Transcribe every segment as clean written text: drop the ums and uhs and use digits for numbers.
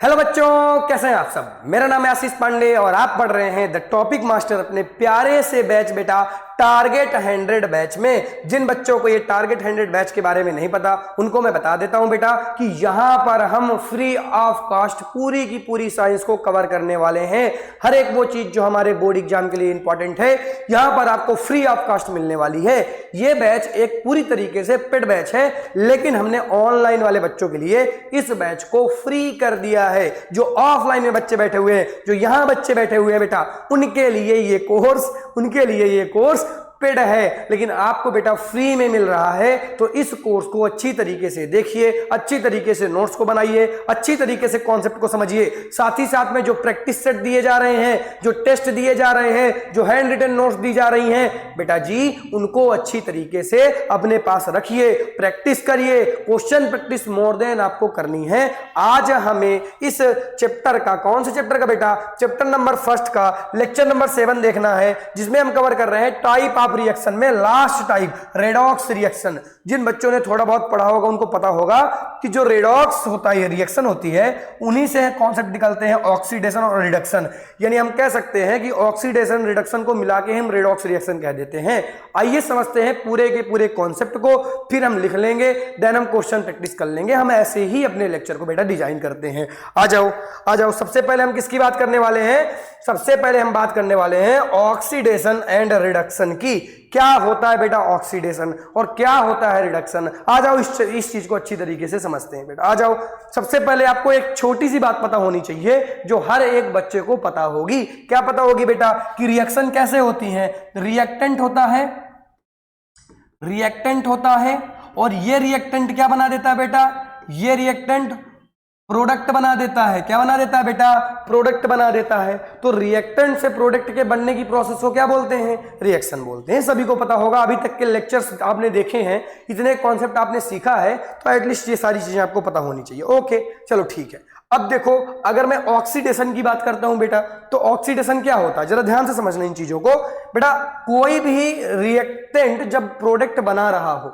Hello बच्चों, कैसे हैं आप सब। मेरा नाम है आशीष पांडे और आप पढ़ रहे हैं द टॉपिक मास्टर अपने प्यारे से बैच बेटा टारगेट 100 बैच में। जिन बच्चों को ये टारगेट 100 बैच के बारे में नहीं पता उनको मैं बता देता हूं बेटा कि यहां पर हम फ्री ऑफ कॉस्ट पूरी की पूरी साइंस को कवर करने वाले हैं। हर एक वो चीज जो हमारे बोर्ड एग्जाम के लिए इंपॉर्टेंट है यहां पर आपको फ्री ऑफ कॉस्ट मिलने वाली है। ये बैच एक पूरी तरीके से पेड बैच है, लेकिन हमने ऑनलाइन वाले बच्चों के लिए इस बैच को फ्री कर दिया है। जो ऑफलाइन में बच्चे बैठे हुए हैं, जो यहां बच्चे बैठे हुए हैं बेटा, उनके लिए ये कोर्स पेड है, लेकिन आपको बेटा फ्री में मिल रहा है। तो इस कोर्स को अच्छी तरीके से देखिए, अच्छी तरीके से नोट्स को बनाइए, अच्छी तरीके से कॉन्सेप्ट को समझिए। साथ ही साथ में जो प्रैक्टिस सेट दिए जा रहे हैं, जो टेस्ट दिए जा रहे हैं, जो हैंड रिटन नोट्स दी जा रही हैं बेटा जी, उनको अच्छी तरीके से अपने पास रखिए, प्रैक्टिस करिए। क्वेश्चन प्रैक्टिस मोर देन आपको करनी है। आज हमें इस चैप्टर का, कौन से चैप्टर का बेटा, चैप्टर नंबर 1 का लेक्चर नंबर 7 देखना है, जिसमें हम कवर कर रहे हैं टाइप रिएक्शन में लास्ट टाइप रेडॉक्स रिएक्शन। जिन बच्चों ने थोड़ा बहुत पढ़ा होगा उनको पता होगा कि जो रेडॉक्स होता है, रिएक्शन होती है, उन्हीं से कॉन्सेप्ट निकलते हैं ऑक्सीडेशन और रिडक्शन। यानी हम कह सकते हैं कि ऑक्सीडेशन रिडक्शन को मिला के हम रेडॉक्स रिएक्शन कह देते हैं। आइए समझते हैं पूरे के पूरे कॉन्सेप्ट को, फिर हम लिख लेंगे, देन हम क्वेश्चन प्रैक्टिस कर लेंगे। हम ऐसे ही अपने लेक्चर को बेटा डिजाइन करते हैं। आ जाओ। सबसे पहले हम किसकी बात करने वाले हैं? सबसे पहले हम बात करने वाले हैं ऑक्सीडेशन एंड रिडक्शन की। क्या होता है बेटा ऑक्सीडेशन और क्या होता है रिडक्शन? आ जाओ, इस चीज को अच्छी तरीके से समझते हैं बेटा। आ जाओ। सबसे पहले आपको एक छोटी सी बात पता होनी चाहिए जो हर एक बच्चे को पता होगी। क्या पता होगी बेटा? कि रिएक्शन कैसे होती है। रिएक्टेंट होता है और ये रिएक्टेंट क्या बना देता है बेटा? ये रिएक्टेंट प्रोडक्ट बना देता है। क्या बना देता है बेटा? प्रोडक्ट बना देता है। तो रिएक्टेंट से प्रोडक्ट के बनने की प्रोसेस को क्या बोलते हैं? रिएक्शन बोलते हैं। सभी को पता होगा, अभी तक के लेक्चर्स आपने देखे हैं, इतने कॉन्सेप्ट आपने सीखा है, तो एटलीस्ट ये सारी चीजें आपको पता होनी चाहिए। ओके, चलो ठीक है। अब देखो, अगर मैं ऑक्सीडेशन की बात करता हूं बेटा, तो ऑक्सीडेशन क्या होता है? जरा ध्यान से समझना इन चीजों को बेटा। कोई भी रिएक्टेंट जब प्रोडक्ट बना रहा हो,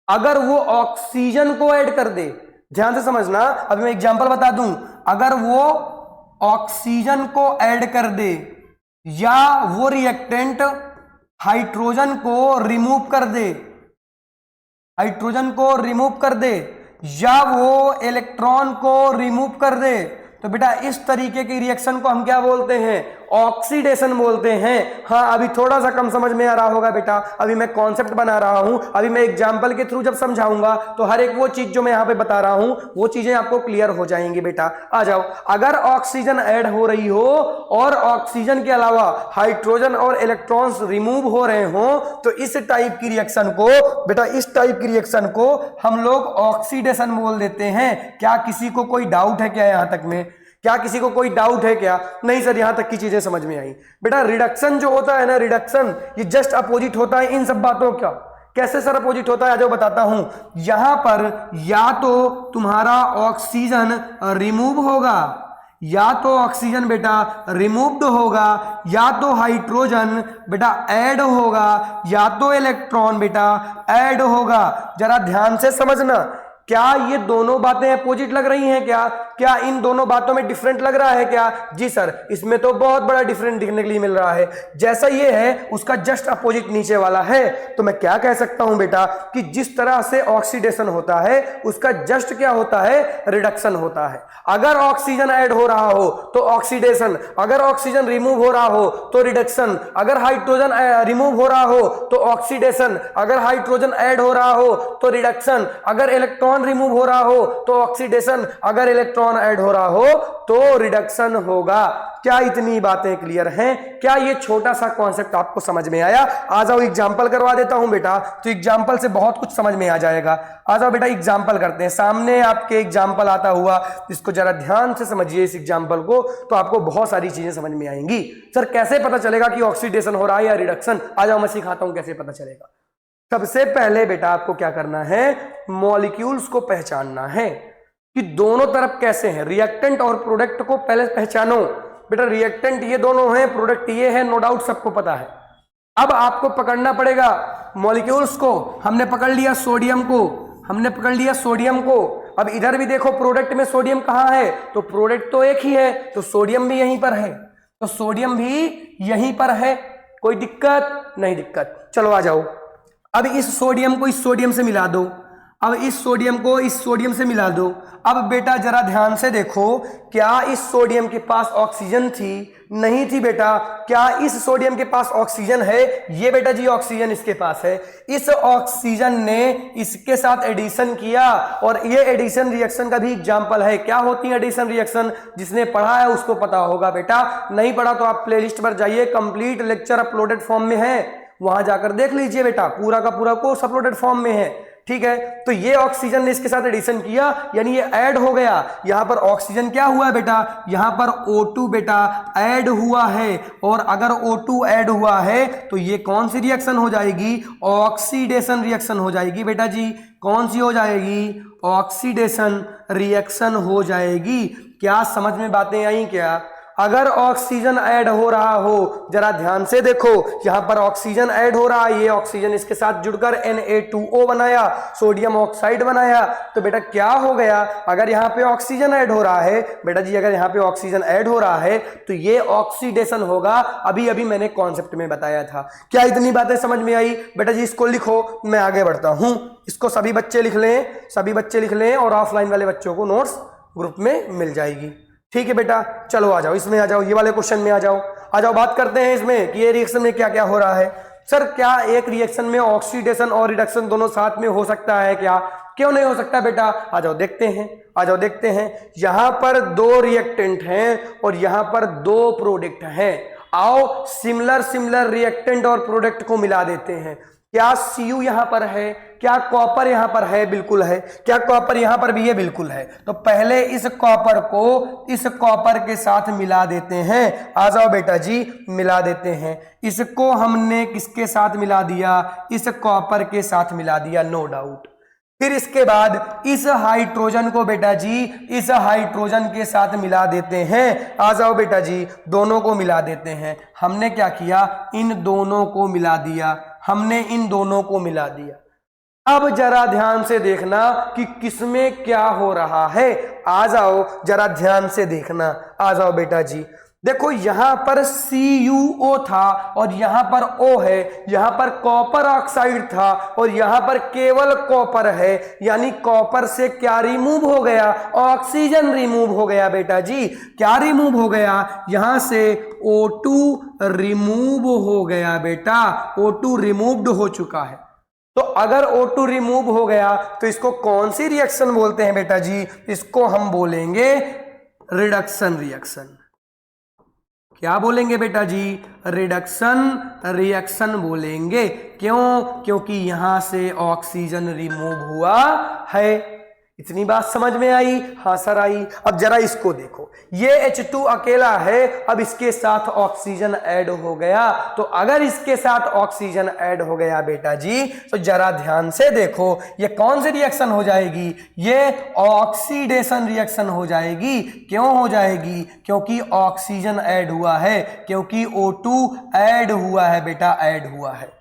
अगर वो ऑक्सीजन को ऐड कर दे, ध्यान से समझना, अभी मैं एग्जांपल बता दूं, अगर वो ऑक्सीजन को ऐड कर दे या वो रिएक्टेंट हाइड्रोजन को रिमूव कर दे या वो इलेक्ट्रॉन को रिमूव कर दे, तो बेटा इस तरीके की रिएक्शन को हम क्या बोलते हैं? ऑक्सीडेशन बोलते हैं। हाँ, अभी थोड़ा सा कम समझ में आ रहा होगा बेटा, अभी मैं कॉन्सेप्ट बना रहा हूं, अभी मैं एग्जांपल के थ्रू जब समझाऊंगा तो हर एक वो चीज जो मैं यहां पे बता रहा हूं वो चीजें आपको क्लियर हो जाएंगी बेटा। आ जाओ। अगर ऑक्सीजन ऐड हो रही हो और ऑक्सीजन के अलावा हाइड्रोजन और इलेक्ट्रॉन्स रिमूव हो रहे हो, तो इस टाइप की रिएक्शन को बेटा, इस टाइप की रिएक्शन को हम लोग ऑक्सीडेशन बोल देते हैं। क्या किसी को कोई डाउट है क्या यहां तक में? क्या किसी को कोई डाउट है क्या? नहीं सर, यहां तक की चीजें समझ में आई बेटा। रिडक्शन जो होता है ना, रिडक्शन ये जस्ट अपोजिट होता है इन सब बातों का। कैसे सर अपोजिट होता है? आज बताता हूं। यहां पर या तो तुम्हारा ऑक्सीजन रिमूव होगा, या तो ऑक्सीजन बेटा रिमूव्ड होगा, या तो हाइड्रोजन बेटा ऐड होगा, या तो इलेक्ट्रॉन बेटा ऐड होगा। जरा ध्यान से समझना, क्या ये दोनों बातें अपोजिट लग रही हैं क्या इन दोनों बातों में डिफरेंट लग रहा है क्या? जी सर, इसमें तो बहुत बड़ा डिफरेंट दिखने के लिए मिल रहा है। जैसा ये है उसका जस्ट अपोजिट नीचे वाला है। तो मैं क्या कह सकता हूं बेटा कि जिस तरह से ऑक्सीडेशन होता है उसका जस्ट क्या होता है? रिडक्शन होता है। अगर ऑक्सीजन ऐड हो रहा हो तो ऑक्सीडेशन, अगर ऑक्सीजन रिमूव हो रहा हो तो रिडक्शन, अगर हाइड्रोजन रिमूव हो रहा हो तो ऑक्सीडेशन, अगर हाइड्रोजन ऐड हो रहा हो तो रिडक्शन, अगर इलेक्ट्रॉन रिमूव हो रहा हो तो ऑक्सीडेशन, अगर इलेक्ट्रॉन ऐड हो रहा हो तो रिडक्शन होगा। क्या इतनी बातें क्लियर हैं? क्या ये छोटा सा कॉन्सेप्ट आपको समझ में आया? आ जाओ, एग्जांपल करवा देता हूं बेटा, तो एग्जांपल से बहुत कुछ समझ में आ जाएगा। आ जाओ बेटा, एग्जांपल करते हैं। सामने आपके एग्जांपल आता हुआ, इसको जरा ध्यान से समझिए इस एग्जांपल को, तो आपको बहुत सारी चीजें समझ में आएंगी। सर कैसे पता चलेगा कि ऑक्सीडेशन हो रहा है या रिडक्शन? आ जाओ, मैं सिखाता हूं कैसे पता चलेगा। सबसे पहले बेटा आपको क्या करना है? मॉलिक्यूल्स को पहचानना है कि दोनों तरफ कैसे हैं। रिएक्टेंट और प्रोडक्ट को पहले पहचानो बेटा। रिएक्टेंट ये दोनों हैं, प्रोडक्ट ये है, नो डाउट सबको पता है। अब आपको पकड़ना पड़ेगा मॉलिक्यूल्स को। हमने पकड़ लिया सोडियम को, अब इधर भी देखो प्रोडक्ट में सोडियम कहाँ है, तो प्रोडक्ट तो एक ही है, तो सोडियम भी यहीं पर है, तो सोडियम भी यहीं पर है। कोई दिक्कत नहीं? दिक्कत। चलो आ जाओ, अब इस सोडियम को इस सोडियम से मिला दो, अब इस सोडियम को इस सोडियम से मिला दो। अब बेटा जरा ध्यान से देखो, क्या इस सोडियम के पास ऑक्सीजन थी? नहीं थी बेटा। क्या इस सोडियम के पास ऑक्सीजन है? ये बेटा जी ऑक्सीजन इसके पास है। इस ऑक्सीजन ने इसके साथ एडिशन किया, और ये एडिशन रिएक्शन का भी एग्जांपल है। क्या होती है एडिशन रिएक्शन? जिसने पढ़ा है उसको पता होगा बेटा, नहीं पढ़ा तो आप प्लेलिस्ट पर जाइए, कंप्लीट लेक्चर अपलोडेड फॉर्म में है, वहां जाकर देख लीजिए बेटा, पूरा का पूरा कोर्स अपलोडेड फॉर्म में है। ठीक है, तो ये ऑक्सीजन ने इसके साथ एडिशन किया, यानी ये ऐड हो गया। यहां पर ऑक्सीजन क्या हुआ है बेटा? यहां पर O2 बेटा ऐड हुआ है, और अगर O2 ऐड हुआ है तो ये कौन सी रिएक्शन हो जाएगी? ऑक्सीडेशन रिएक्शन हो जाएगी बेटा जी। कौन सी हो जाएगी? ऑक्सीडेशन रिएक्शन हो जाएगी। क्या समझ में बातें आई क्या? अगर ऑक्सीजन ऐड हो रहा हो, जरा ध्यान से देखो, यहां पर ऑक्सीजन ऐड हो रहा है, ये ऑक्सीजन इसके साथ जुड़कर Na2O बनाया, सोडियम ऑक्साइड बनाया, तो बेटा क्या हो गया? अगर यहां पे ऑक्सीजन ऐड हो रहा है बेटा जी, अगर यहां पे ऑक्सीजन ऐड हो रहा है तो ये ऑक्सीडेशन होगा। अभी अभी मैंने कॉन्सेप्ट में बताया था। क्या इतनी बातें समझ में आई बेटा जी? इसको लिखो, मैं आगे बढ़ता हूं। इसको सभी बच्चे लिख लें, सभी बच्चे लिख लें, और ऑफलाइन वाले बच्चों को नोट्स ग्रुप में मिल जाएगी। ठीक है बेटा, चलो आ जाओ, इसमें आ जाओ, ये वाले क्वेश्चन में आ जाओ। आ जाओ, बात करते हैं इसमें कि ये रिएक्शन में क्या क्या हो रहा है। सर क्या एक रिएक्शन में ऑक्सीडेशन और रिडक्शन दोनों साथ में हो सकता है क्या? क्यों नहीं हो सकता बेटा? आ जाओ देखते हैं, आ जाओ देखते हैं। यहां पर दो रिएक्टेंट हैं और यहां पर दो प्रोडक्ट हैं। आओ सिमिलर सिमिलर रिएक्टेंट और प्रोडक्ट को मिला देते हैं। क्या Cu यहां पर है? क्या कॉपर यहां पर है? बिल्कुल है। क्या कॉपर यहां पर भी है? बिल्कुल है। तो पहले इस कॉपर को इस कॉपर के साथ मिला देते हैं। आ जाओ बेटा जी, मिला देते हैं। इसको हमने किसके साथ मिला दिया? इस कॉपर के साथ मिला दिया, नो डाउट। फिर इसके बाद इस हाइड्रोजन को बेटा जी इस हाइड्रोजन के साथ मिला देते हैं। आ जाओ बेटा जी, दोनों को मिला देते हैं। हमने क्या किया? इन दोनों को मिला दिया, हमने इन दोनों को मिला दिया। अब जरा ध्यान से देखना कि किसमें क्या हो रहा है। आ जाओ जरा ध्यान से देखना, आ जाओ बेटा जी। देखो यहां पर CuO था और यहां पर O है, यहां पर कॉपर ऑक्साइड था और यहां पर केवल कॉपर है, यानी कॉपर से क्या रिमूव हो गया? ऑक्सीजन रिमूव हो गया बेटा जी। क्या रिमूव हो गया? यहां से O2 रिमूव हो गया बेटा, O2 रिमूव्ड हो चुका है। तो अगर O2 रिमूव हो गया तो इसको कौन सी रिएक्शन बोलते हैं बेटा जी? इसको हम बोलेंगे रिडक्शन रिएक्शन। क्या बोलेंगे बेटा जी? रिडक्शन रिएक्शन बोलेंगे। क्यों? क्योंकि यहां से ऑक्सीजन रिमूव हुआ है। इतनी बात समझ में आई? हाँ सर आई। अब जरा इसको देखो, ये H2 अकेला है, अब इसके साथ ऑक्सीजन ऐड हो गया। तो अगर इसके साथ ऑक्सीजन ऐड हो गया बेटा जी, तो जरा ध्यान से देखो, ये कौन सी रिएक्शन हो जाएगी? ये ऑक्सीडेशन रिएक्शन हो जाएगी। क्यों हो जाएगी? क्योंकि ऑक्सीजन ऐड हुआ है, क्योंकि O2 ऐड हुआ है बेटा, ऐड हुआ है।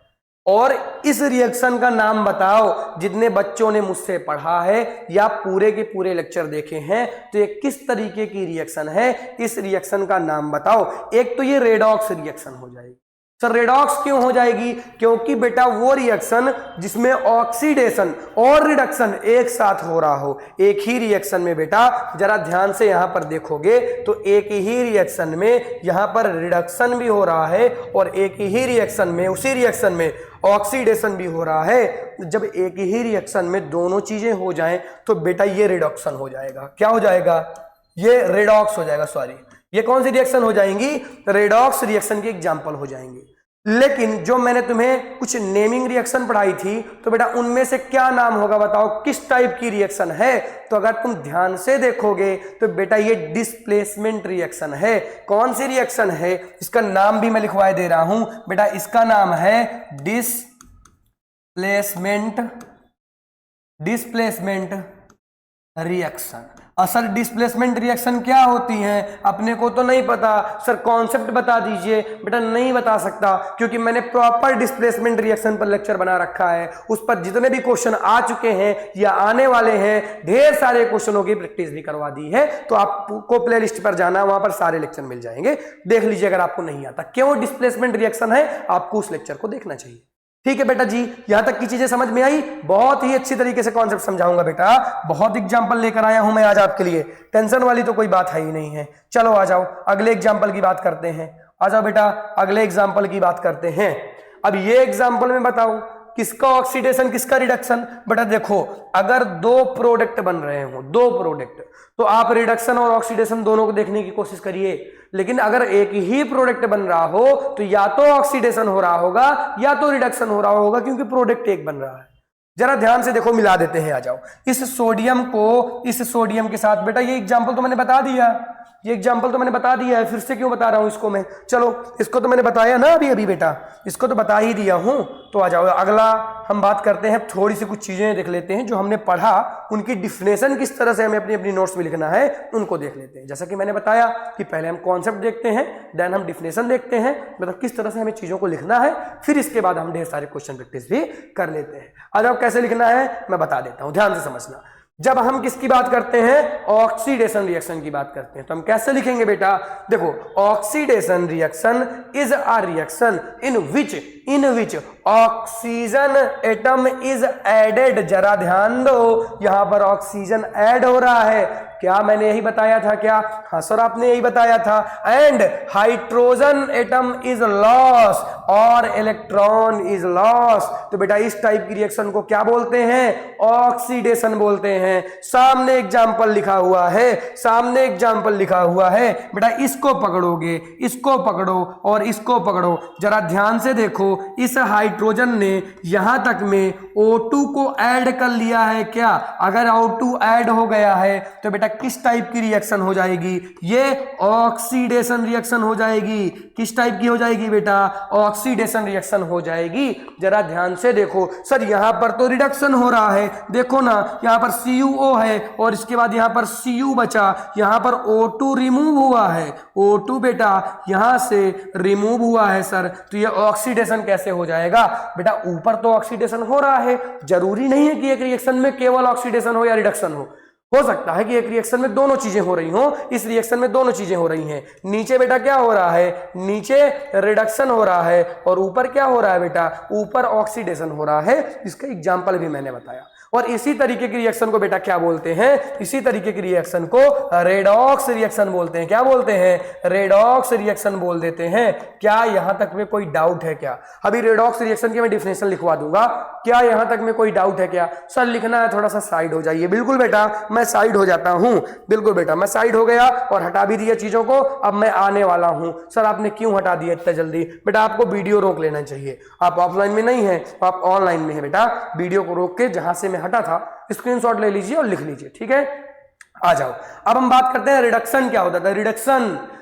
और इस रिएक्शन का नाम बताओ, जितने बच्चों ने मुझसे पढ़ा है या पूरे के पूरे लेक्चर देखे हैं, तो ये किस तरीके की रिएक्शन है? इस रिएक्शन का नाम बताओ। एक तो ये रेडॉक्स रिएक्शन हो जाएगी। सर रेडॉक्स क्यों हो जाएगी? क्योंकि बेटा वो रिएक्शन जिसमें ऑक्सीडेशन और रिडक्शन एक साथ हो रहा हो। एक ही रिएक्शन में बेटा जरा ध्यान से यहां पर देखोगे तो एक ही रिएक्शन में यहां पर रिडक्शन भी हो रहा है और एक ही रिएक्शन में, उसी रिएक्शन में ऑक्सीडेशन भी हो रहा है। जब एक ही रिएक्शन में दोनों चीजें हो जाएं तो बेटा ये रिडक्शन हो जाएगा। क्या हो जाएगा? ये रेडॉक्स हो जाएगा। सॉरी, ये कौन सी रिएक्शन हो जाएंगी? रेडॉक्स रिएक्शन की एग्जांपल हो जाएंगी। लेकिन जो मैंने तुम्हें कुछ नेमिंग रिएक्शन पढ़ाई थी, तो बेटा उनमें से क्या नाम होगा बताओ? किस टाइप की रिएक्शन है? तो अगर तुम ध्यान से देखोगे तो बेटा ये डिस्प्लेसमेंट रिएक्शन है। कौन सी रिएक्शन है? इसका नाम भी मैं लिखवाए दे रहा हूं बेटा, इसका नाम है डिस्प्लेसमेंट रिएक्शन। असल डिस्प्लेसमेंट रिएक्शन क्या होती है अपने को तो नहीं पता। सर कॉन्सेप्ट बता दीजिए। बेटा नहीं बता सकता, क्योंकि मैंने प्रॉपर डिस्प्लेसमेंट रिएक्शन पर लेक्चर बना रखा है। उस पर जितने भी क्वेश्चन आ चुके हैं या आने वाले हैं, ढेर सारे क्वेश्चनों की प्रैक्टिस भी करवा दी है। तो आपको प्ले लिस्ट पर जाना, वहां पर सारे लेक्चर मिल जाएंगे, देख लीजिए। अगर आपको नहीं आता क्यों डिस्प्लेसमेंट रिएक्शन है, आपको उस लेक्चर को देखना चाहिए। ठीक है बेटा जी, यहां तक की चीजें समझ में आई। बहुत ही अच्छी तरीके से कॉन्सेप्ट समझाऊंगा बेटा। बहुत एग्जांपल लेकर आया हूं मैं आज आपके लिए, टेंशन वाली तो कोई बात है ही नहीं है। चलो आ जाओ अगले एग्जांपल की बात करते हैं। आ जाओ बेटा अगले एग्जांपल की बात करते हैं। अब ये एग्जांपल में बताओ किसका ऑक्सीडेशन किसका रिडक्शन। बेटा देखो, अगर दो प्रोडक्ट बन रहे हो, दो प्रोडक्ट, तो आप रिडक्शन और ऑक्सीडेशन दोनों को देखने की कोशिश करिए। लेकिन अगर एक ही प्रोडक्ट बन रहा हो तो या तो ऑक्सीडेशन हो रहा होगा या तो रिडक्शन हो रहा होगा, क्योंकि प्रोडक्ट एक बन रहा है। जरा ध्यान से देखो, मिला देते हैं। आ जाओ इस सोडियम को इस सोडियम के साथ। बेटा ये एग्जांपल तो मैंने बता दिया, ये एग्जांपल तो मैंने बता दिया है, फिर से क्यों बता रहा हूं इसको मैं। चलो इसको तो मैंने बताया ना अभी अभी बेटा, इसको तो बता ही दिया हूं। तो आ जाओ अगला हम बात करते हैं, थोड़ी सी कुछ चीजें देख लेते हैं जो हमने पढ़ा, उनकी डिफिनेशन किस तरह से हमें अपनी अपनी नोट्स में लिखना है उनको देख लेते हैं। जैसा कि मैंने बताया कि पहले हम कॉन्सेप्ट देखते हैं, देन हम डिफिनेशन देखते हैं, मतलब किस तरह से हमें चीजों को लिखना है, फिर इसके बाद हम ढेर सारे क्वेश्चन प्रैक्टिस भी कर लेते हैं। आ जाओ कैसे लिखना है मैं बता देता हूं, ध्यान से समझना। जब हम किसकी बात करते हैं, ऑक्सीडेशन रिएक्शन की बात करते हैं, तो हम कैसे लिखेंगे बेटा। देखो oxidation reaction is a reaction in which oxygen atom is added. जरा ध्यान दो, यहां पर ऑक्सीजन ऐड हो रहा है। क्या मैंने यही बताया था क्या? हाँ सर आपने यही बताया था। And hydrogen atom is loss और इलेक्ट्रॉन इज लॉस। तो बेटा इस टाइप की रिएक्शन को क्या बोलते हैं? ऑक्सीडेशन बोलते हैं। सामने एग्जाम्पल लिखा हुआ है, सामने एग्जाम्पल लिखा हुआ है। बेटा इसको पकड़ोगे, इसको पकड़ो और इसको पकड़ो। जरा ध्यान से देखो, इस हाइड्रोजन ने यहां तक में O2 को ऐड कर लिया है क्या? अगर O2 ऐड हो गया है तो बेटा किस टाइप की रिएक्शन हो जाएगी? ये ऑक्सीडेशन रिएक्शन हो जाएगी। किस टाइप की हो जाएगी बेटा? ऑक्सीडेशन रिएक्शन हो जाएगी। जरा ध्यान से देखो, सर यहां पर तो रिडक्शन हो रहा है, देखो ना यहां पर CuO है और इसके बाद यहां पर Cu बचा, यहां पर O2 रिमूव हुआ है। O2 बेटा यहां से रिमूव हुआ है सर, तो ये ऑक्सीडेशन कैसे हो जाएगा? बेटा ऊपर तो ऑक्सीडेशन हो रहा है, जरूरी नहीं है कि एक रिएक्शन में केवल ऑक्सीडेशन हो या रिडक्शन हो सकता है कि एक रिएक्शन में दोनों चीजें हो रही हो। इस रिएक्शन में दोनों चीजें हो रही हैं। नीचे बेटा क्या हो रहा है? नीचे रिडक्शन हो रहा है और ऊपर क्या हो रहा है बेटा? ऊपर ऑक्सीडेशन हो रहा है। इसका एग्जांपल भी मैंने बताया। और इसी तरीके की रिएक्शन को बेटा क्या बोलते हैं? इसी तरीके की रिएक्शन को रेडॉक्स रिएक्शन बोलते हैं। क्या बोलते हैं? रेडॉक्स रिएक्शन बोल देते हैं। क्या यहां तक में कोई डाउट है क्या? अभी रेडॉक्स रिएक्शन की मैं डिफिनेशन लिखवा दूंगा, क्या यहां तक में कोई डाउट है क्या? सर लिखना है थोड़ा सा साइड हो जाइए। बिल्कुल बेटा मैं साइड हो जाता हूं, बिल्कुल बेटा मैं साइड हो गया और हटा भी दिया चीजों को। अब मैं आने वाला हूं। सर आपने क्यों हटा दिया इतना जल्दी? बेटा आपको वीडियो रोक लेना चाहिए। आप ऑफलाइन में नहीं है, आप ऑनलाइन में है बेटा। वीडियो को रोक के जहां से हटा था स्क्रीनशॉट ले लीजिए और लिख लीजिए, ठीक है। आ जाओ अब हम बात करते हैं रिडक्शन क्या होता था।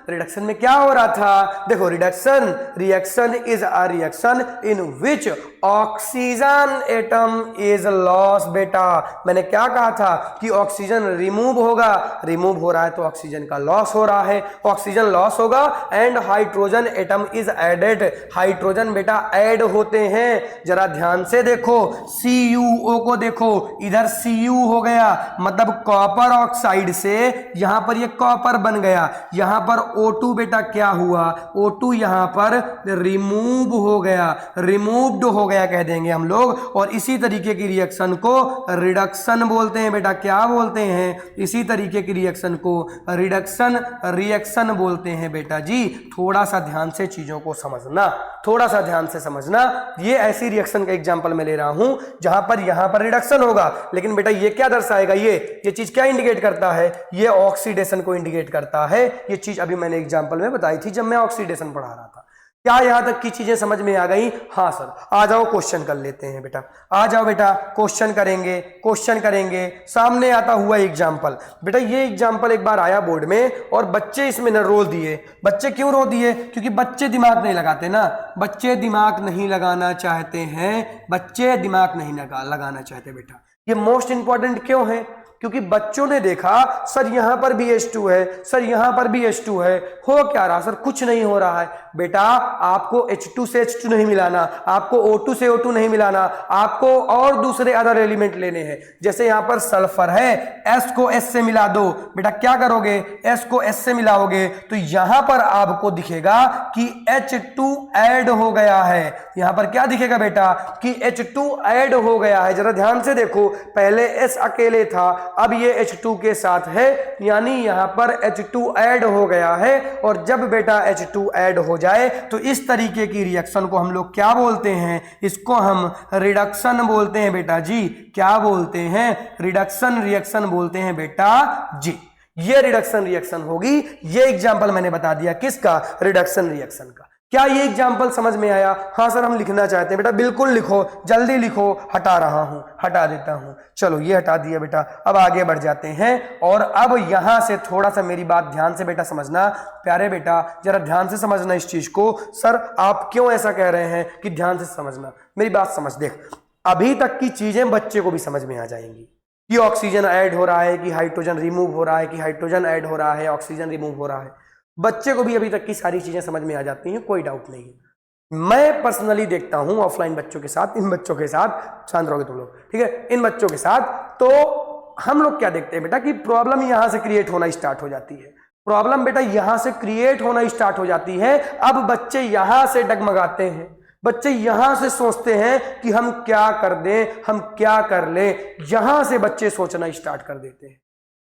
रिडक्शन में क्या हो रहा था? देखो reaction is a reaction in which oxygen atom is loss. बेटा मैंने क्या कहा था कि ऑक्सीजन रिमूव होगा, रिमूव हो रहा है तो ऑक्सीजन का लॉस हो रहा है, ऑक्सीजन लॉस होगा। And hydrogen atom is added, hydrogen बेटा ऐड होते हैं। जरा ध्यान से देखो, CuO को देखो, इधर Cu हो गया, मतलब कॉपर ऑक्साइड से यहां पर ये कॉपर बन गया। यहां पर O2 बेटा क्या हुआ? O2 यहां पर रिमूव हो गया, रिमूव्ड हो गया कह देंगे हम लोग। और इसी तरीके की रिएक्शन को रिडक्शन बोलते हैं बेटा। क्या बोलते हैं? इसी तरीके की रिएक्शन को रिडक्शन रिएक्शन बोलते हैं बेटा जी। थोड़ा सा ध्यान से चीजों को समझना, थोड़ा सा ध्यान से समझना। ये ऐसी रिएक्शन का एग्जांपल मैं ले रहा हूं जहां पर यहां पर रिडक्शन होगा, लेकिन बेटा ये क्या दर्शाएगा? ये चीज क्या इंडिकेट करता है? ये ऑक्सीडेशन को इंडिकेट करता है। ये चीज अभी मैंने एग्जांपल में बताई थी जब मैं ऑक्सीडेशन पढ़ा रहा था। क्या यहां तक की चीजें समझ में आ गई? हाँ सर। आ जाओ क्वेश्चन कर लेते हैं बेटा, आ जाओ बेटा क्वेश्चन करेंगे। सामने आता हुआ एग्जांपल, बेटा ये एग्जांपल एक बार आया बोर्ड में और बच्चे इसमें न रो दिए। बच्चे क्यों रो दिए? क्योंकि बच्चे दिमाग नहीं लगाते ना, बच्चे दिमाग नहीं लगाना चाहते हैं, बच्चे दिमाग नहीं लगाना चाहते बेटा। ये मोस्ट इंपॉर्टेंट क्यों है? क्योंकि बच्चों ने देखा सर यहां पर भी H2 है, सर यहां पर भी H2 है, हो क्या रहा सर, कुछ नहीं हो रहा है। बेटा आपको H2 से H2 नहीं मिलाना, आपको O2 से O2 नहीं मिलाना, आपको और दूसरे अदर एलिमेंट लेने हैं। जैसे यहां पर सल्फर है, S को S से मिला दो। बेटा क्या करोगे, S को S से मिलाओगे तो यहां पर आपको दिखेगा कि H2 ऐड हो गया है। यहां पर क्या दिखेगा बेटा कि H2 ऐड हो गया है। जरा ध्यान से देखो, पहले S अकेले था, अब ये H2 के साथ है, यानी यहां पर H2 ऐड हो गया है। और जब बेटा H2 ऐड हो जाए तो इस तरीके की रिएक्शन को हम लोग क्या बोलते हैं, इसको हम रिडक्शन बोलते हैं बेटा जी। क्या बोलते हैं, रिडक्शन रिएक्शन बोलते हैं बेटा जी। ये रिडक्शन रिएक्शन होगी। ये एग्जांपल मैंने बता दिया किसका, रिडक्शन रिएक्शन का। क्या ये एग्जाम्पल समझ में आया? हाँ सर हम लिखना चाहते हैं। बेटा बिल्कुल लिखो, जल्दी लिखो। हटा रहा हूं, हटा देता हूं। चलो ये हटा दिया बेटा। अब आगे बढ़ जाते हैं और अब यहां से थोड़ा सा मेरी बात ध्यान से बेटा समझना। प्यारे बेटा जरा ध्यान से समझना इस चीज को। सर आप क्यों ऐसा कह रहे हैं कि ध्यान से समझना? मेरी बात समझ, देख अभी तक की चीजें बच्चे को भी समझ में आ जाएंगी कि ऑक्सीजन ऐड हो रहा है, कि हाइड्रोजन रिमूव हो रहा है, कि हाइड्रोजन ऐड हो रहा है, ऑक्सीजन रिमूव हो रहा है। बच्चे को भी अभी तक की सारी चीजें समझ में आ जाती हैं, कोई डाउट नहीं है। मैं पर्सनली देखता हूं ऑफलाइन बच्चों के साथ, इन बच्चों के साथ, शांत रहोगे तुम लोग, ठीक है, इन बच्चों के साथ, तो हम लोग क्या देखते हैं बेटा कि प्रॉब्लम यहां से क्रिएट होना स्टार्ट हो जाती है। प्रॉब्लम बेटा यहां से क्रिएट होना स्टार्ट हो जाती है। अब बच्चे यहां से डगमगाते हैं, बच्चे यहां से सोचते हैं कि हम क्या कर दें, हम क्या कर ले। यहां से बच्चे सोचना स्टार्ट कर देते हैं।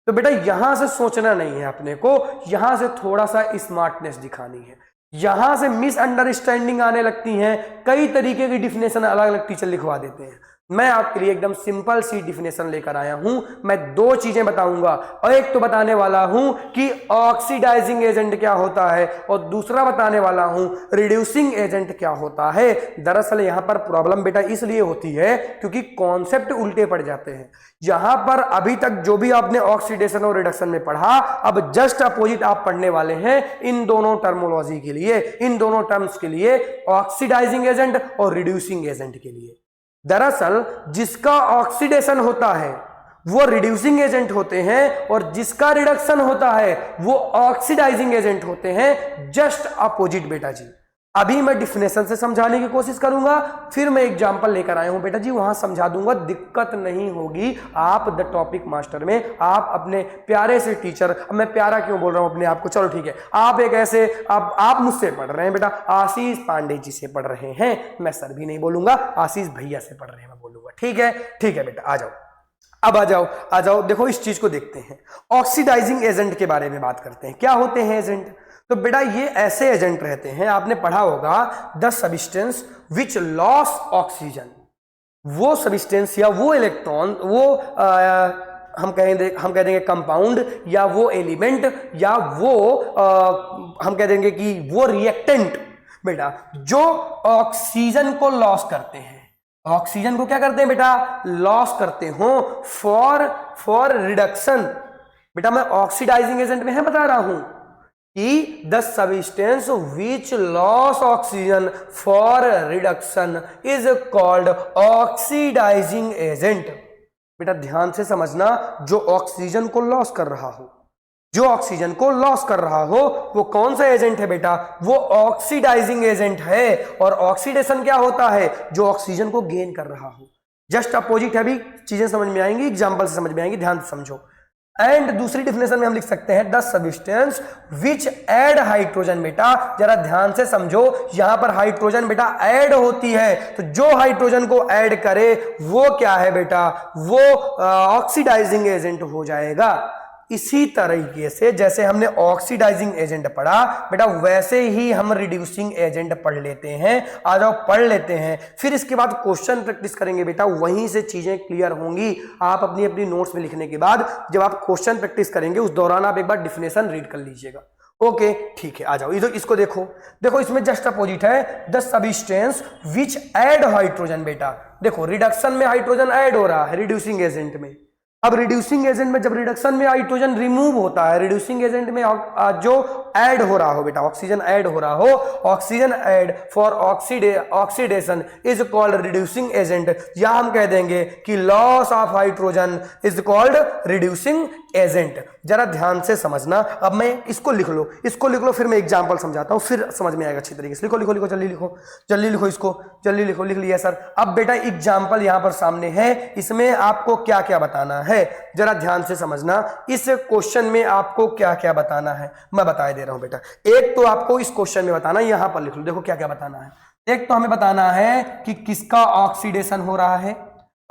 तो बेटा यहां से सोचना नहीं है अपने को, यहां से थोड़ा सा स्मार्टनेस दिखानी है। यहां से मिसअंडरस्टैंडिंग आने लगती है, कई तरीके की डिफिनेशन अलग अलग टीचर लिखवा देते हैं। मैं आपके लिए एकदम सिंपल सी डिफिनेशन लेकर आया हूं। मैं दो चीजें बताऊंगा, और एक तो बताने वाला हूं कि ऑक्सीडाइजिंग एजेंट क्या होता है, और दूसरा बताने वाला हूं रिड्यूसिंग एजेंट क्या होता है। दरअसल यहां पर प्रॉब्लम बेटा इसलिए होती है क्योंकि कॉन्सेप्ट उल्टे पड़ जाते हैं। यहां पर अभी तक जो भी आपने ऑक्सीडेशन और रिडक्शन में पढ़ा, अब जस्ट अपोजिट आप पढ़ने वाले हैं इन दोनों टर्मोलॉजी के लिए, इन दोनों टर्म्स के लिए, ऑक्सीडाइजिंग एजेंट और रिड्यूसिंग एजेंट के लिए। दरअसल जिसका ऑक्सीडेशन होता है वो रिड्यूसिंग एजेंट होते हैं, और जिसका रिडक्शन होता है वो ऑक्सीडाइजिंग एजेंट होते हैं। जस्ट अपोजिट बेटा जी। अभी मैं डिफिनेशन से समझाने की कोशिश करूंगा, फिर मैं एग्जांपल लेकर आया हूं बेटा जी, वहां समझा दूंगा, दिक्कत नहीं होगी। आप द टॉपिक मास्टर में आप अपने प्यारे से टीचर, अब मैं प्यारा क्यों बोल रहा हूं अपने आप को, चलो ठीक है, आप एक ऐसे, आप मुझसे पढ़ रहे हैं बेटा, आशीष पांडे जी से पढ़ रहे हैं। मैं सर भी नहीं बोलूंगा, आशीष भैया से पढ़ रहे हैं मैं बोलूंगा। ठीक है, ठीक है बेटा, आ जाओ, अब आ जाओ, आ जाओ। देखो इस चीज को देखते हैं, ऑक्सीडाइजिंग एजेंट के बारे में बात करते हैं। क्या होते हैं एजेंट? तो बेटा ये ऐसे एजेंट रहते हैं, आपने पढ़ा होगा, the substance which loss oxygen. वो सब्सटेंस या वो इलेक्ट्रॉन, वो हम कह देंगे कंपाउंड, या वो एलिमेंट, या वो हम कह देंगे कि वो रिएक्टेंट बेटा जो ऑक्सीजन को लॉस करते हैं। ऑक्सीजन को क्या करते हैं बेटा? लॉस करते हो फॉर रिडक्शन। बेटा मैं ऑक्सीडाइजिंग एजेंट में है बता रहा हूं कि the substance which loss oxygen for reduction is called oxidising agent. बेटा ध्यान से समझना, जो ऑक्सीजन को लॉस कर रहा हो, जो ऑक्सीजन को लॉस कर रहा हो वो कौन सा एजेंट है बेटा? वो ऑक्सीडाइजिंग एजेंट है। और ऑक्सीडेशन क्या होता है? जो ऑक्सीजन को गेन कर रहा हो। जस्ट अपोजिट है। अभी चीजें समझ में आएंगी, एग्जांपल से समझ में आएंगी, ध्यान से समझो। एंड दूसरी डिफिनेशन में हम लिख सकते हैं the substance which add hydrogen. बेटा जरा ध्यान से समझो, यहां पर हाइड्रोजन बेटा ऐड होती है, तो जो हाइड्रोजन को ऐड करे वो क्या है बेटा? वो ऑक्सीडाइजिंग एजेंट हो जाएगा। इसी तरीके से जैसे हमने ऑक्सीडाइजिंग एजेंट पढ़ा बेटा, वैसे ही हम रिड्यूसिंग एजेंट पढ़ लेते हैं। आ जाओ पढ़ लेते हैं, फिर इसके बाद क्वेश्चन प्रैक्टिस करेंगे बेटा, वहीं से चीजें क्लियर होंगी। आप अपनी अपनी नोट्स में लिखने के बाद जब आप क्वेश्चन प्रैक्टिस करेंगे उस दौरान आप एक बार डिफिनेशन रीड कर लीजिएगा। ओके ठीक है, आ जाओ इसको देखो। देखो इसमें जस्ट अपोजिट है, the substance which add hydrogen. बेटा देखो रिडक्शन में हाइड्रोजन ऐड हो रहा है रिड्यूसिंग एजेंट में, अब रिड्यूसिंग एजेंट में जब रिडक्शन में हाइड्रोजन रिमूव होता है, रिड्यूसिंग एजेंट में जो ऐड हो रहा हो बेटा, ऑक्सीजन ऐड हो रहा हो, oxygen add for oxidation is called reducing agent, या हम कह देंगे कि loss of hydrogen is called reducing agent. जरा ध्यान से समझना। अब मैं इसको लिख लो, इसको लिख लो, फिर मैं एग्जांपल समझाता हूं, फिर समझ में आएगा अच्छी तरीके से। लिखो लिखो लिखो, जल्दी लिखो, जल्दी लिखो, इसको जल्दी लिखो। लिख लिया सर। अब बेटा एग्जांपल यहां पर सामने है, इसमें आपको क्या क्या बताना है जरा ध्यान से समझना। इस क्वेश्चन में आपको क्या क्या बताना है मैं बता दे रहा हूं बेटा। एक तो आपको इस क्वेश्चन में बताना, यहां पर लिख लो, देखो क्या क्या बताना है। एक तो हमें बताना है कि किसका ऑक्सीडेशन हो रहा है,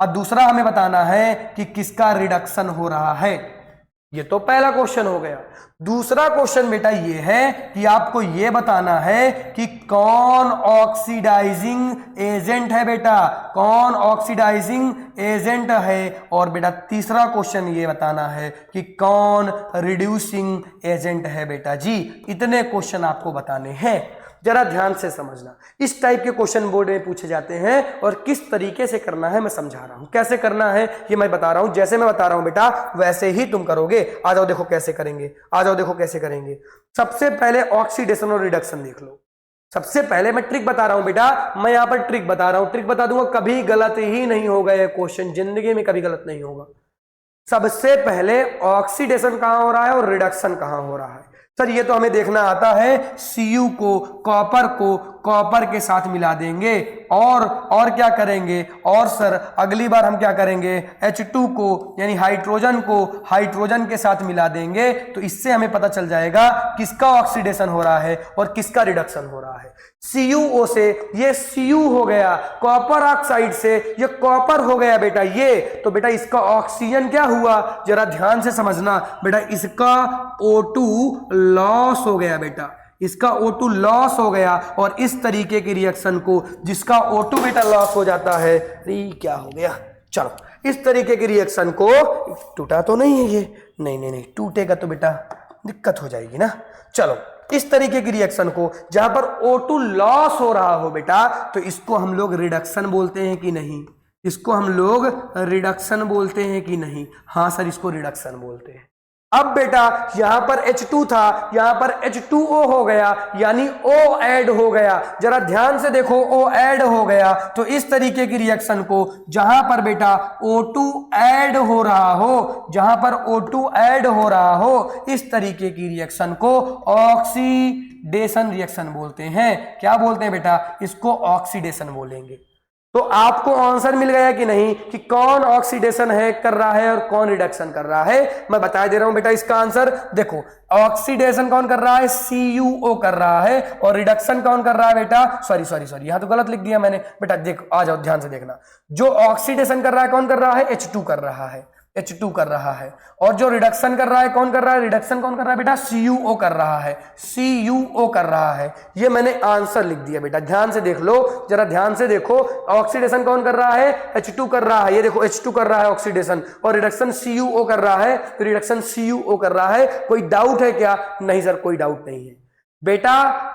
और दूसरा हमें बताना है कि किसका रिडक्शन हो रहा है। ये तो पहला क्वेश्चन हो गया। दूसरा क्वेश्चन बेटा ये है कि आपको ये बताना है कि कौन ऑक्सीडाइजिंग एजेंट है बेटा, कौन ऑक्सीडाइजिंग एजेंट है। और बेटा तीसरा क्वेश्चन ये बताना है कि कौन रिड्यूसिंग एजेंट है बेटा जी। इतने क्वेश्चन आपको बताने हैं, जरा ध्यान से समझना। इस टाइप के क्वेश्चन बोर्ड में पूछे जाते हैं, और किस तरीके से करना है मैं समझा रहा हूं। कैसे करना है ये मैं बता रहा हूं, जैसे मैं बता रहा हूं बेटा वैसे ही तुम करोगे। आ जाओ देखो कैसे करेंगे, आ जाओ देखो कैसे करेंगे। सबसे पहले ऑक्सीडेशन और रिडक्शन देख लो। सबसे पहले मैं ट्रिक बता रहा हूं बेटा, मैं यहां पर ट्रिक बता रहा हूं, ट्रिक बता दूंगा, कभी गलत ही नहीं होगा ये क्वेश्चन, जिंदगी में कभी गलत नहीं होगा। सबसे पहले ऑक्सीडेशन कहां हो रहा है और रिडक्शन कहां हो रहा है। सर ये तो हमें देखना आता है, Cu को कॉपर के साथ मिला देंगे, और क्या करेंगे, और सर अगली बार हम क्या करेंगे, H2 को यानी हाइड्रोजन को हाइड्रोजन के साथ मिला देंगे। तो इससे हमें पता चल जाएगा किसका ऑक्सीडेशन हो रहा है और किसका रिडक्शन हो रहा है। CuO से ये Cu हो गया, कॉपर ऑक्साइड से ये कॉपर हो गया बेटा ये। तो बेटा इसका ऑक्सीजन क्या हुआ, जरा ध्यान से समझना बेटा, इसका O2 लॉस हो गया बेटा, इसका O2 लॉस हो गया। और इस तरीके की रिएक्शन को, जिसका O2 बेटा लॉस हो जाता है, क्या हो गया, चलो इस तरीके की रिएक्शन को, टूटा तो नहीं है ये, नहीं, टूटेगा तो बेटा दिक्कत हो जाएगी ना। चलो इस तरीके की रिएक्शन को जहां पर O2 लॉस हो रहा हो बेटा, तो इसको हम लोग रिडक्शन बोलते हैं कि नहीं, इसको हम लोग रिडक्शन बोलते हैं कि नहीं। हाँ सर इसको रिडक्शन बोलते हैं। अब बेटा यहां पर H2 था, यहां पर H2O हो गया, यानी O ऐड हो गया। जरा ध्यान से देखो, O ऐड हो गया। तो इस तरीके की रिएक्शन को जहां पर बेटा O2 ऐड हो रहा हो, जहां पर O2 ऐड हो रहा हो, इस तरीके की रिएक्शन को ऑक्सीडेशन रिएक्शन बोलते हैं। क्या बोलते हैं बेटा, इसको ऑक्सीडेशन बोलेंगे। तो आपको आंसर मिल गया कि नहीं, कि कौन ऑक्सीडेशन है कर रहा है और कौन रिडक्शन कर रहा है। मैं बता दे रहा हूं बेटा इसका आंसर। देखो ऑक्सीडेशन कौन कर रहा है, CuO कर रहा है, और रिडक्शन कौन कर रहा है बेटा, सॉरी यहां तो गलत लिख दिया मैंने बेटा। देखो आ जाओ ध्यान से देखना, जो ऑक्सीडेशन कर रहा है कौन कर रहा है, H2 कर रहा है, H2 कर रहा है। और जो रिडक्शन कर रहा है कौन कर रहा है, रिडक्शन कौन कर रहा है बेटा, CuO कर रहा है, CuO कर रहा है। ये मैंने आंसर लिख दिया बेटा, ध्यान से देख लो, जरा ध्यान से देखो। ऑक्सीडेशन कौन कर रहा है, H2 कर रहा है, ये देखो H2 कर रहा है ऑक्सीडेशन, और रिडक्शन CuO कर रहा है, तो रिडक्शन CuO कर रहा है। कोई डाउट है क्या, नहीं सर कोई डाउट नहीं है बेटा।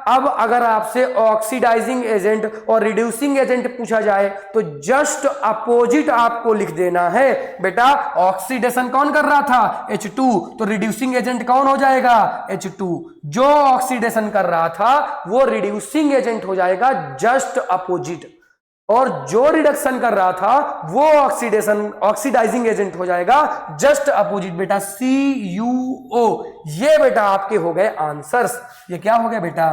अब अगर आपसे ऑक्सीडाइजिंग एजेंट और रिड्यूसिंग एजेंट पूछा जाए, तो जस्ट अपोजिट आपको लिख देना है बेटा। ऑक्सीडेशन कौन कर रहा था, H2, तो रिड्यूसिंग एजेंट कौन हो जाएगा, H2। जो ऑक्सीडेशन कर रहा था वो रिड्यूसिंग एजेंट हो जाएगा, जस्ट अपोजिट। और जो रिडक्शन कर रहा था वो ऑक्सीडाइजिंग एजेंट हो जाएगा, जस्ट अपोजिट बेटा, CuO। ये बेटा आपके हो गए आंसर्स। ये क्या हो गया बेटा,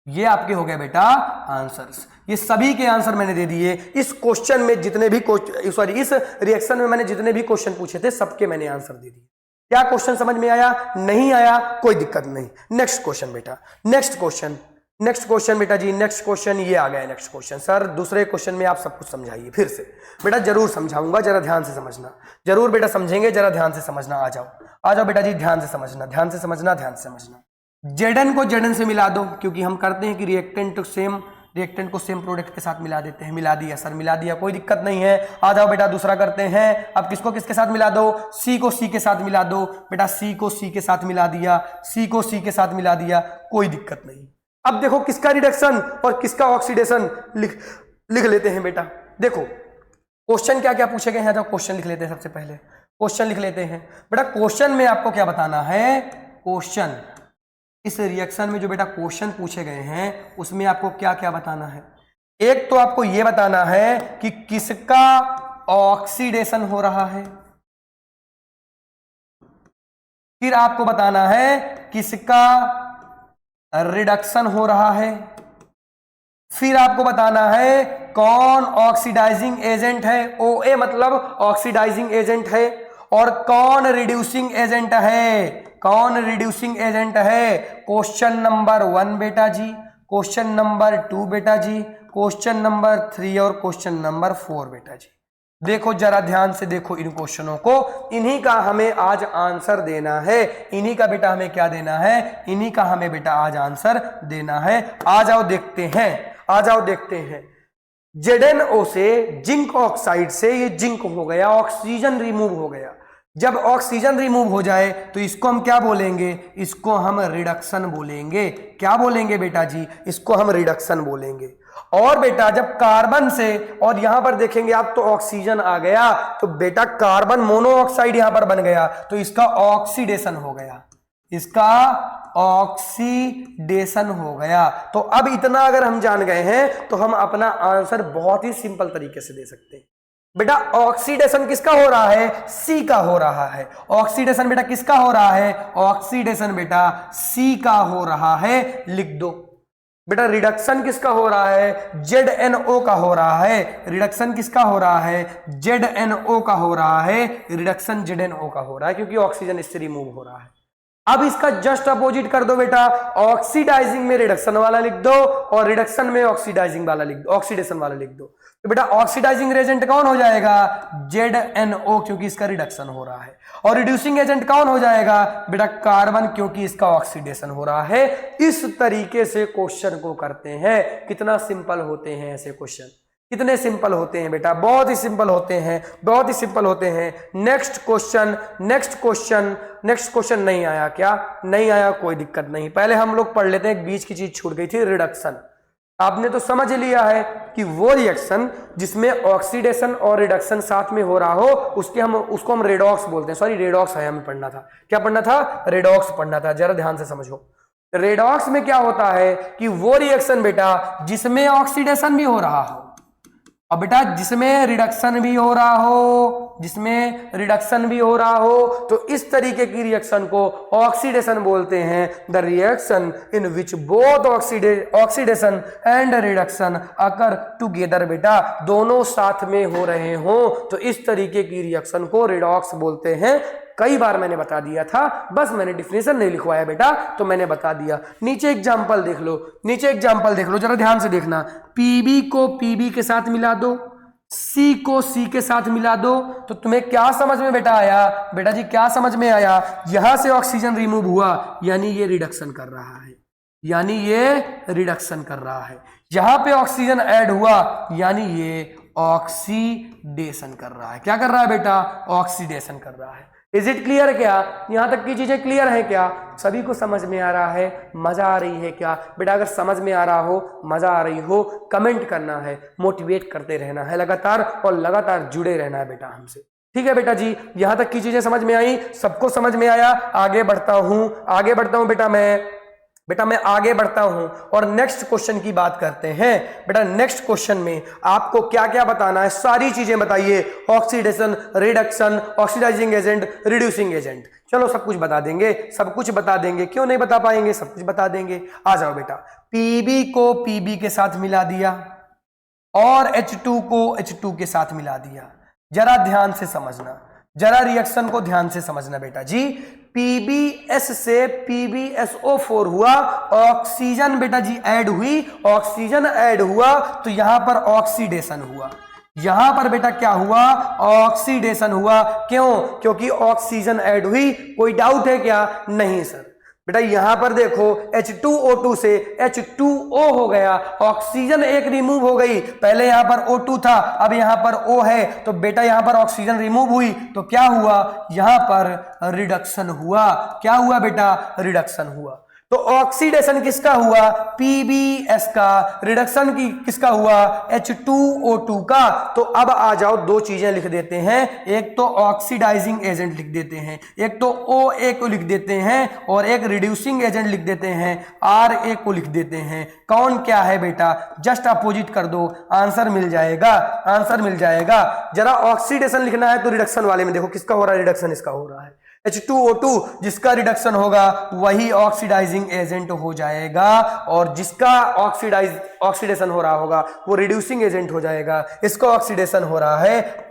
ये आपके हो गए बेटा आंसर्स। ये सभी के आंसर मैंने दे दिए। इस क्वेश्चन में जितने भी इस रिएक्शन में मैंने जितने भी क्वेश्चन पूछे थे, सबके मैंने आंसर दे दिए। क्या क्वेश्चन समझ में आया, नहीं आया कोई दिक्कत नहीं। नेक्स्ट क्वेश्चन बेटा, नेक्स्ट क्वेश्चन बेटा जी, नेक्स्ट क्वेश्चन ये आ गया। नेक्स्ट क्वेश्चन सर दूसरे क्वेश्चन में आप सब कुछ समझाइए फिर से। बेटा जरूर समझाऊंगा, जरा ध्यान से समझना, जरूर बेटा समझेंगे, जरा ध्यान से समझना। आ जाओ बेटा जी, ध्यान से समझना, ध्यान से समझना, ध्यान से समझना। Zn को Zn से मिला दो, क्योंकि हम करते हैं कि रिएक्टेंट को सेम प्रोडक्ट के साथ मिला देते हैं। मिला दिया सर, मिला दिया, कोई दिक्कत नहीं है। आ जाओ बेटा दूसरा करते हैं। अब किसको किसके साथ मिला दो, C को C के साथ मिला दो बेटा। C को C के साथ मिला दिया, C को C के साथ मिला दिया, कोई दिक्कत नहीं। अब देखो किसका रिडक्शन और किसका ऑक्सीडेशन लिख लेते हैं बेटा। देखो क्वेश्चन क्या क्या पूछे गए हैं, तो क्वेश्चन लिख लेते हैं। सबसे पहले क्वेश्चन लिख लेते हैं बेटा। क्वेश्चन में आपको क्या बताना है, क्वेश्चन इस रिएक्शन में जो बेटा क्वेश्चन पूछे गए हैं उसमें आपको क्या क्या बताना है। एक तो आपको यह बताना है कि किसका ऑक्सीडेशन हो रहा है, फिर आपको बताना है किसका रिडक्शन हो रहा है, फिर आपको बताना है कौन ऑक्सीडाइजिंग एजेंट है, OA मतलब ऑक्सीडाइजिंग एजेंट है, और कौन रिड्यूसिंग एजेंट है, कौन रिड्यूसिंग एजेंट है। क्वेश्चन नंबर 1 बेटा जी, क्वेश्चन नंबर 2 बेटा जी, क्वेश्चन नंबर 3 और क्वेश्चन नंबर 4 बेटा जी। देखो जरा ध्यान से देखो इन क्वेश्चनों को, इन्हीं का हमें आज आंसर देना है, इन्हीं का बेटा हमें क्या देना है, इन्हीं का हमें बेटा आज आंसर देना है। आ जाओ देखते हैं, आ जाओ देखते हैं। ZnO से जिंक ऑक्साइड से ये जिंक हो गया, ऑक्सीजन रिमूव हो गया। जब ऑक्सीजन रिमूव हो जाए तो इसको हम क्या बोलेंगे, इसको हम रिडक्शन बोलेंगे। क्या बोलेंगे बेटा जी, इसको हम रिडक्शन बोलेंगे। और बेटा जब कार्बन से, और यहां पर देखेंगे आप तो ऑक्सीजन आ गया, तो बेटा कार्बन मोनोऑक्साइड यहां पर बन गया, तो इसका ऑक्सीडेशन हो गया, इसका ऑक्सीडेशन हो गया। तो अब इतना अगर हम जान गए हैं तो हम अपना आंसर बहुत ही सिंपल तरीके से दे सकते हैं। बेटा ऑक्सीडेशन किसका हो रहा है, सी का हो रहा है। ऑक्सीडेशन बेटा किसका हो रहा है, ऑक्सीडेशन बेटा सी का हो रहा है, लिख दो। बेटा रिडक्शन किसका हो रहा है, ZnO का हो रहा है। रिडक्शन किसका हो रहा है, ZnO का हो रहा है, रिडक्शन ZnO का हो रहा है, क्योंकि ऑक्सीजन इससे रिमूव हो रहा है। अब इसका जस्ट अपोजिट कर दो बेटा, ऑक्सीडाइजिंग में रिडक्शन वाला लिख दो और रिडक्शन में ऑक्सीडाइजिंग वाला लिख दो, ऑक्सीडेशन वाला लिख दो। तो बेटा ऑक्सीडाइजिंग एजेंट कौन हो जाएगा, ZnO, क्योंकि इसका रिडक्शन हो रहा है। और रिड्यूसिंग एजेंट कौन हो जाएगा बेटा, कार्बन, क्योंकि इसका ऑक्सीडेशन हो रहा है। इस तरीके से क्वेश्चन को करते हैं। कितना सिंपल होते हैं ऐसे क्वेश्चन, कितने सिंपल होते हैं बेटा, बहुत ही सिंपल होते हैं, बहुत ही सिंपल होते हैं। Next question, next question, next question नहीं आया क्या, नहीं आया, कोई दिक्कत नहीं। पहले हम लोग पढ़ लेते हैं, एक बीच की चीज छूट गई थी, रिडक्शन। आपने तो समझ लिया है कि वो रिएक्शन जिसमें ऑक्सीडेशन और रिडक्शन साथ में हो रहा हो उसको हम रेडॉक्स बोलते हैं। सॉरी रेडॉक्स है, हमें पढ़ना था, क्या पढ़ना था, रेडॉक्स पढ़ना था। जरा ध्यान से समझो, रेडॉक्स में क्या होता है कि वो रिएक्शन बेटा जिसमें ऑक्सीडेशन भी हो रहा हो, और बेटा जिसमें रिडक्शन भी हो रहा हो, जिसमें रिडक्शन भी हो रहा हो, तो इस तरीके की रिएक्शन को ऑक्सीडेशन बोलते हैं। The reaction in which both oxidation and reduction occur together, बेटा दोनों साथ में हो रहे हो, तो इस तरीके की रिएक्शन को रिडॉक्स बोलते हैं। कई बार मैंने बता दिया था, बस मैंने डिफिनेशन नहीं लिखवाया बेटा, तो मैंने बता दिया। नीचे एग्जांपल देख लो, नीचे एग्जांपल देख लो, जरा ध्यान से देखना। पीबी को पीबी के साथ मिला दो, सी को सी के साथ मिला दो, तो तुम्हें क्या समझ में बेटा आया, बेटा जी क्या समझ में आया, यहां से ऑक्सीजन रिमूव हुआ, यानी ये रिडक्शन कर रहा है, यानी ये रिडक्शन कर रहा है। यहां पे ऑक्सीजन ऐड हुआ, यानी ये ऑक्सीडेशन कर रहा है। क्या कर रहा है बेटा, ऑक्सीडेशन कर रहा है। इज इट क्लियर क्या, यहां तक की चीजें क्लियर है क्या, सभी को समझ में आ रहा है, मजा आ रही है क्या बेटा। अगर समझ में आ रहा हो, मजा आ रही हो, कमेंट करना है, मोटिवेट करते रहना है लगातार, और लगातार जुड़े रहना है बेटा हमसे। ठीक है बेटा जी, यहां तक की चीजें समझ में आई, सबको समझ में आया। आगे बढ़ता हूं, आगे बढ़ता हूं बेटा मैं आगे बढ़ता हूं और नेक्स्ट क्वेश्चन की बात करते हैं। बेटा नेक्स्ट क्वेश्चन में आपको क्या क्या बताना है, सारी चीजें बताइए। Oxidation, reduction, oxidising agent, reducing agent, चलो सब कुछ बता देंगे, सब कुछ बता देंगे, क्यों नहीं बता पाएंगे, सब कुछ बता देंगे। आ जाओ बेटा, पीबी को पीबी के साथ मिला दिया और H2 को H2 के साथ मिला दिया। जरा ध्यान से समझना, जरा रिएक्शन को ध्यान से समझना बेटा जी। PbS से PbSO4 हुआ, ऑक्सीजन बेटा जी ऐड हुई, ऑक्सीजन ऐड हुआ तो यहां पर ऑक्सीडेशन हुआ, यहां पर बेटा क्या हुआ, ऑक्सीडेशन हुआ। क्यों, क्योंकि ऑक्सीजन ऐड हुई। कोई डाउट है क्या, नहीं सर। बेटा यहां पर देखो H2O2 से H2O हो गया, ऑक्सीजन एक रिमूव हो गई, पहले यहां पर O2 था, अब यहां पर O है, तो बेटा यहां पर ऑक्सीजन रिमूव हुई, तो क्या हुआ, यहां पर रिडक्शन हुआ। क्या हुआ बेटा, रिडक्शन हुआ। तो ऑक्सीडेशन किसका हुआ, PbS का, रिडक्शन की किसका हुआ, H2O2 का। तो अब आ जाओ दो चीजें लिख देते हैं, एक तो ऑक्सीडाइजिंग एजेंट लिख देते हैं, एक तो OA को लिख देते हैं, और एक रिड्यूसिंग एजेंट लिख देते हैं, RA को लिख देते हैं। कौन क्या है बेटा, जस्ट अपोजिट कर दो, आंसर मिल जाएगा, आंसर मिल जाएगा। जरा ऑक्सीडेशन लिखना है तो रिडक्शन वाले में देखो किसका हो रहा है, रिडक्शन इसका हो रहा है, H2O2, जिसका रिडक्शन होगा वही ऑक्सीडाइजिंग एजेंट हो जाएगा, और जिसका ऑक्सीडेशन हो रहा होगा वो रिड्यूसिंग एजेंट हो जाएगा। इसका ऑक्सीडेशन हो रहा है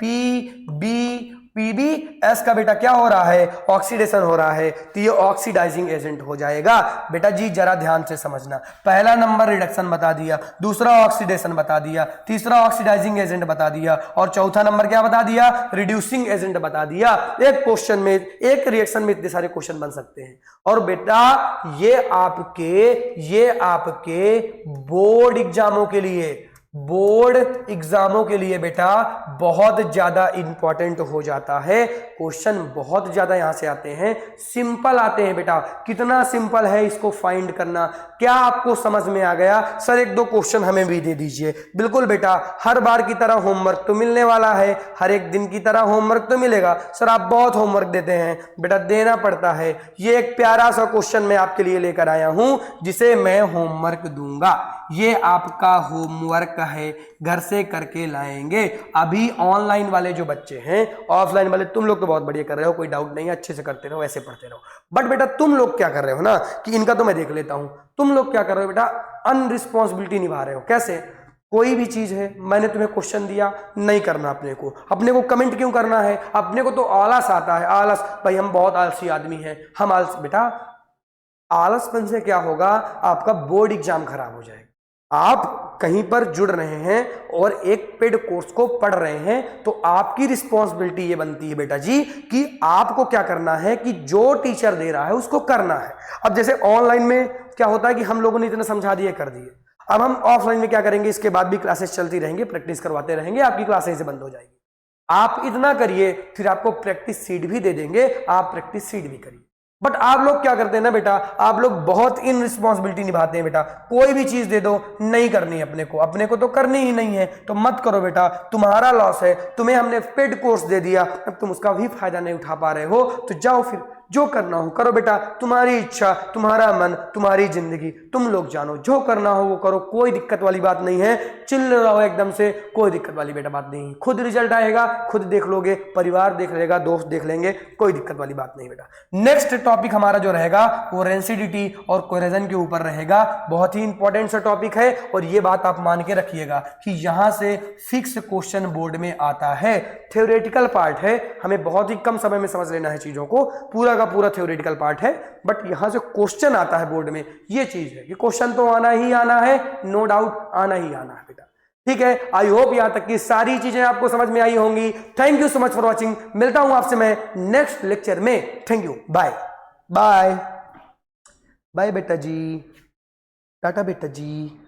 PbS का बेटा क्या हो रहा है, ऑक्सीडेशन हो रहा है, तो ये ऑक्सीडाइजिंग एजेंट हो जाएगा। बेटा जी जरा ध्यान से समझना, पहला नंबर रिडक्शन बता दिया, दूसरा ऑक्सीडेशन बता दिया, तीसरा ऑक्सीडाइजिंग एजेंट बता दिया, और चौथा नंबर क्या बता दिया, रिड्यूसिंग एजेंट बता दिया। एक क्वेश्चन में, एक रिएक्शन में इतने सारे क्वेश्चन बन सकते हैं। और बेटा ये आपके बोर्ड एग्जामों के लिए, बोर्ड एग्जामों के लिए बेटा बहुत ज्यादा इंपॉर्टेंट हो जाता है। क्वेश्चन बहुत ज्यादा यहां से आते हैं, सिंपल आते हैं बेटा। कितना सिंपल है इसको फाइंड करना, क्या आपको समझ में आ गया? सर एक दो क्वेश्चन हमें भी दे दीजिए। बिल्कुल बेटा, हर बार की तरह होमवर्क तो मिलने वाला है, हर एक दिन की तरह होमवर्क तो मिलेगा। सर आप बहुत होमवर्क देते हैं, बेटा देना पड़ता है। ये एक प्यारा सा क्वेश्चन मैं आपके लिए लेकर आया हूं जिसे मैं होमवर्क दूंगा। ये आपका होमवर्क है, घर से करके लाएंगे। अभी ऑनलाइन वाले जो बच्चे हैं, ऑफलाइन वाले तुम लोग तो बहुत बढ़िया कर रहे हो, कोई डाउट नहीं है, अच्छे से करते रहो, ऐसे पढ़ते रहो। बट बेटा तुम लोग क्या कर रहे हो ना, कि इनका तो मैं देख लेता हूं, तुम लोग क्या कर रहे हो बेटा, अनरिस्पॉन्सिबिलिटी निभा रहे हो। कैसे? कोई भी चीज है, मैंने तुम्हें क्वेश्चन दिया, नहीं करना अपने को कमेंट क्यों करना है? अपने को तो आलस आता है, आलस, भाई हम बहुत आलसी आदमी हैं, हम आलस। बेटा आलसपन से क्या होगा, आपका बोर्ड एग्जाम खराब हो जाएगा। आप कहीं पर जुड़ रहे हैं और एक पेड कोर्स को पढ़ रहे हैं, तो आपकी रिस्पॉन्सिबिलिटी ये बनती है बेटा जी कि आपको क्या करना है, कि जो टीचर दे रहा है उसको करना है। अब जैसे ऑनलाइन में क्या होता है कि हम लोगों ने इतना समझा दिए, कर दिए, अब हम ऑफलाइन में क्या करेंगे, इसके बाद भी क्लासेस चलती रहेंगी, प्रैक्टिस करवाते रहेंगे, आपकी क्लासेस बंद हो जाएगी। आप इतना करिए, फिर आपको प्रैक्टिस सीट भी दे देंगे, आप प्रैक्टिस सीट भी करिए। बट आप लोग क्या करते हैं ना बेटा, आप लोग बहुत इनरिस्पॉन्सिबिलिटी निभाते हैं बेटा। कोई भी चीज दे दो, नहीं करनी अपने को तो करनी ही नहीं है, तो मत करो बेटा, तुम्हारा लॉस है। तुम्हें हमने पेड कोर्स दे दिया, अब तुम उसका भी फायदा नहीं उठा पा रहे हो, तो जाओ फिर जो करना हो करो बेटा, तुम्हारी इच्छा, तुम्हारा मन, तुम्हारी जिंदगी, तुम लोग जानो, जो करना हो वो करो, कोई दिक्कत वाली बात नहीं है। चिल रहो एकदम से, कोई दिक्कत वाली बेटा बात नहीं। खुद रिजल्ट आएगा, खुद देख लोगे, परिवार देख लेगा, दोस्त देख लेंगे, कोई दिक्कत वाली बात नहीं बेटा। नेक्स्ट टॉपिक हमारा जो रहेगा वो रेंसिडिटी और कोहेजन के ऊपर रहेगा। बहुत ही इंपॉर्टेंट सा टॉपिक है, और ये बात आप मान के रखिएगा कि यहां से फिक्स क्वेश्चन बोर्ड में आता है। थ्योरेटिकल पार्ट है, हमें बहुत ही कम समय में समझ लेना है चीजों को, पूरा का पूरा थ्योरेटिकल पार्ट है, बट यहां से क्वेश्चन आता है बोर्ड में। ये चीज है कि क्वेश्चन तो आना ही आना है, नो डाउट आना ही आना है बेटा। ठीक है, आई होप यहां तक की सारी चीजें आपको समझ में आई होंगी। Thank you so much for watching. मिलता हूं आपसे मैं नेक्स्ट लेक्चर में। Thank you, bye bye bye बेटा जी, टाटा बेटा जी।